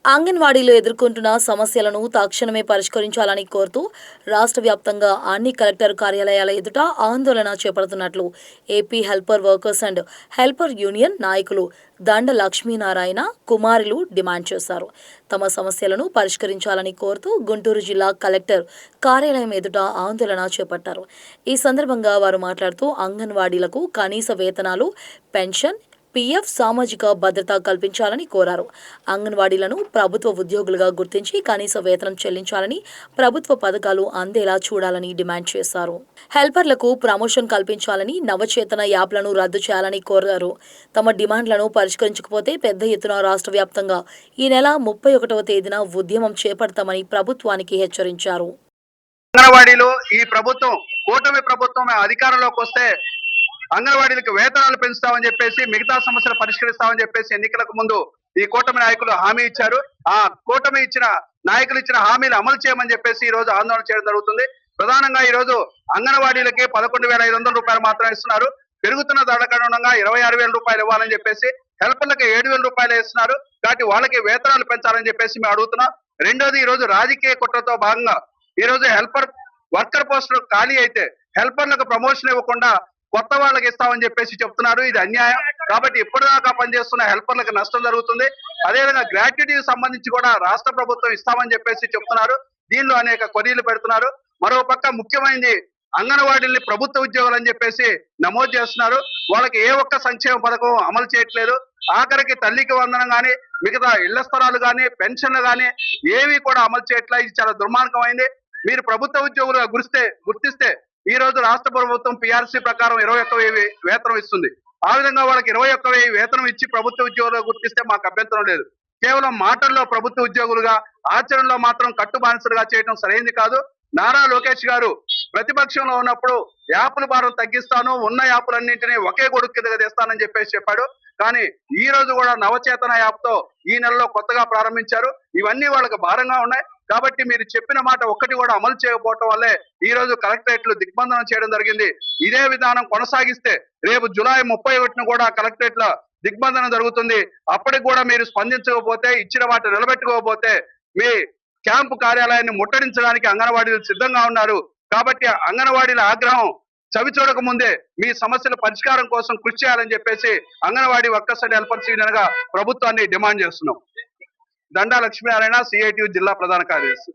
అంగన్వాడీలు ఎదుర్కొంటున్న సమస్యలను తక్షణమే పరిష్కరించాలని కోరుతూ రాష్ట్ర వ్యాప్తంగా అన్ని కలెక్టర్ కార్యాలయాల ఎదుట ఆందోళన చేపడుతున్నట్లు AP helper workers and helper union నాయకులు దండ లక్ష్మీనారాయణ కుమారులు డిమాండ్ చేశారు. తమ సమస్యలను పరిష్కరించాలని కోరుతూ గుంటూరు జిల్లా కలెక్టర్ కార్యాలయం ఎదుట ఆందోళన చేపట్టారు. ఈ సందర్భంగా వారు మాట్లాడుతూ అంగన్వాడీలకు కనీస వేతనాలు, పెన్షన్, పీఎఫ్, సామాజిక భద్రత కల్పించాలని కోరారు. అంగన్వాడీలను ప్రభుత్వ ఉద్యోగులుగా గుర్తించి కనీస వేతనం చెల్లించాలని, ప్రభుత్వ పథకాలు అందేలా చూడాలని డిమాండ్ చేశారు. హెల్పర్లకు ప్రమోషన్ కల్పించాలని, నవచేతన యాప్లను రద్దు చేయాలని కోరారు. తమ డిమాండ్లను పరిష్కరించకపోతే పెద్ద ఎత్తున రాష్ట్ర వ్యాప్తంగా ఈ నెల 31వ తేదీన ఉద్యమం చేపడతామని ప్రభుత్వానికి హెచ్చరించారు. అంగన్వాడీలు ఈ ప్రభుత్వం కూటమి ప్రభుత్వం అధికారంలోకి వస్తే అంగన్వాడీలకు వేతనాలు పెంచుతామని చెప్పేసి, మిగతా సమస్యలు పరిష్కరిస్తామని చెప్పేసి ఎన్నికలకు ముందు ఈ కూటమి నాయకులు హామీ ఇచ్చారు. ఆ కూటమి నాయకులు ఇచ్చిన హామీలు అమలు చేయమని చెప్పేసి ఈ రోజు ఆందోళన చేయడం జరుగుతుంది. ప్రధానంగా ఈ రోజు అంగన్వాడీలకి 11,500 రూపాయలు మాత్రమే ఇస్తున్నారు. పెరుగుతున్న ధరలకు అనుగుణంగా 26,000 రూపాయలు ఇవ్వాలని చెప్పేసి, హెల్పర్లకు 7,000 రూపాయలు ఇస్తున్నారు. కాబట్టి వాళ్ళకి వేతనాలు పెంచాలని చెప్పేసి మేము అడుగుతున్నాం. రెండోది, ఈ రోజు రాజకీయ కుట్రతో భాగంగా ఈ రోజు వర్కర్ పోస్టులు ఖాళీ అయితే హెల్పర్లకు ప్రమోషన్ ఇవ్వకుండా కొత్త వాళ్ళకి ఇస్తామని చెప్పేసి చెప్తున్నారు. ఇది అన్యాయం. కాబట్టి ఇప్పటిదాకా పనిచేస్తున్న హెల్పర్లకు నష్టం జరుగుతుంది. అదేవిధంగా గ్రాట్యుటీకి సంబంధించి కూడా రాష్ట్ర ప్రభుత్వం ఇస్తామని చెప్పేసి చెప్తున్నారు. దీనిలో అనేక కొరీలు పెడుతున్నారు. మరో పక్క ముఖ్యమైనది, అంగన్వాడీల్ని ప్రభుత్వ ఉద్యోగులు అని చెప్పేసి నమోదు చేస్తున్నారు. వాళ్ళకి ఏ ఒక్క సంక్షేమ పథకం అమలు చేయట్లేదు. ఆఖరికి తల్లికి వందనం కానీ, మిగతా ఇళ్ల స్థలాలు కానీ, పెన్షన్లు కానీ ఏవి కూడా అమలు చేయట్లేదు. ఇది చాలా దుర్మార్గమైంది. మీరు ప్రభుత్వ ఉద్యోగులుగా గుర్తిస్తే ఈ రోజు రాష్ట్ర ప్రభుత్వం పిఆర్సీ ప్రకారం 21,000 వేతనం ఇస్తుంది. ఆ విధంగా వాళ్ళకి 21,000 వేతనం ఇచ్చి ప్రభుత్వ ఉద్యోగులుగా గుర్తిస్తే మాకు అభ్యంతరం లేదు. కేవలం మాటల్లో ప్రభుత్వ ఉద్యోగులుగా, ఆచరణలో మాత్రం కట్టుబానిసలుగా చేయడం సరైనది కాదు. నారా లోకేష్ గారు ప్రతిపక్షంలో ఉన్నప్పుడు యాప్ల భారం తగ్గిస్తాను, ఉన్న యాప్లన్నింటినీ ఒకే గొడుగు కిందగా తెస్తానని చెప్పేసి చెప్పాడు. కానీ ఈ రోజు కూడా నవచేతన యాప్ తో ఈ నెలలో కొత్తగా ప్రారంభించారు. ఇవన్నీ వాళ్ళకి భారంగా ఉన్నాయి. కాబట్టి మీరు చెప్పిన మాట ఒక్కటి కూడా అమలు చేయకపోవటం వల్లే ఈ రోజు కలెక్టరేట్లు దిగ్బంధనం చేయడం జరిగింది. ఇదే విధానం కొనసాగిస్తే రేపు జూలై 31న కూడా కలెక్టరేట్ల దిగ్బంధనం జరుగుతుంది. అప్పటికి కూడా మీరు స్పందించకపోతే, ఇచ్చిన మాట నిలబెట్టుకోకపోతే మీ క్యాంపు కార్యాలయాన్ని ముట్టడించడానికి అంగన్వాడీలు సిద్ధంగా ఉన్నారు. కాబట్టి అంగన్వాడీల ఆగ్రహం చవి చూడక ముందే మీ సమస్యల పరిష్కారం కోసం కృషి చేయాలని చెప్పేసి anganwadi workers and helpers union గా ప్రభుత్వాన్ని డిమాండ్ చేస్తున్నాం. దండా లక్ష్మీనారాయణ, సిఐటియు జిల్లా ప్రధాన కార్యదర్శి.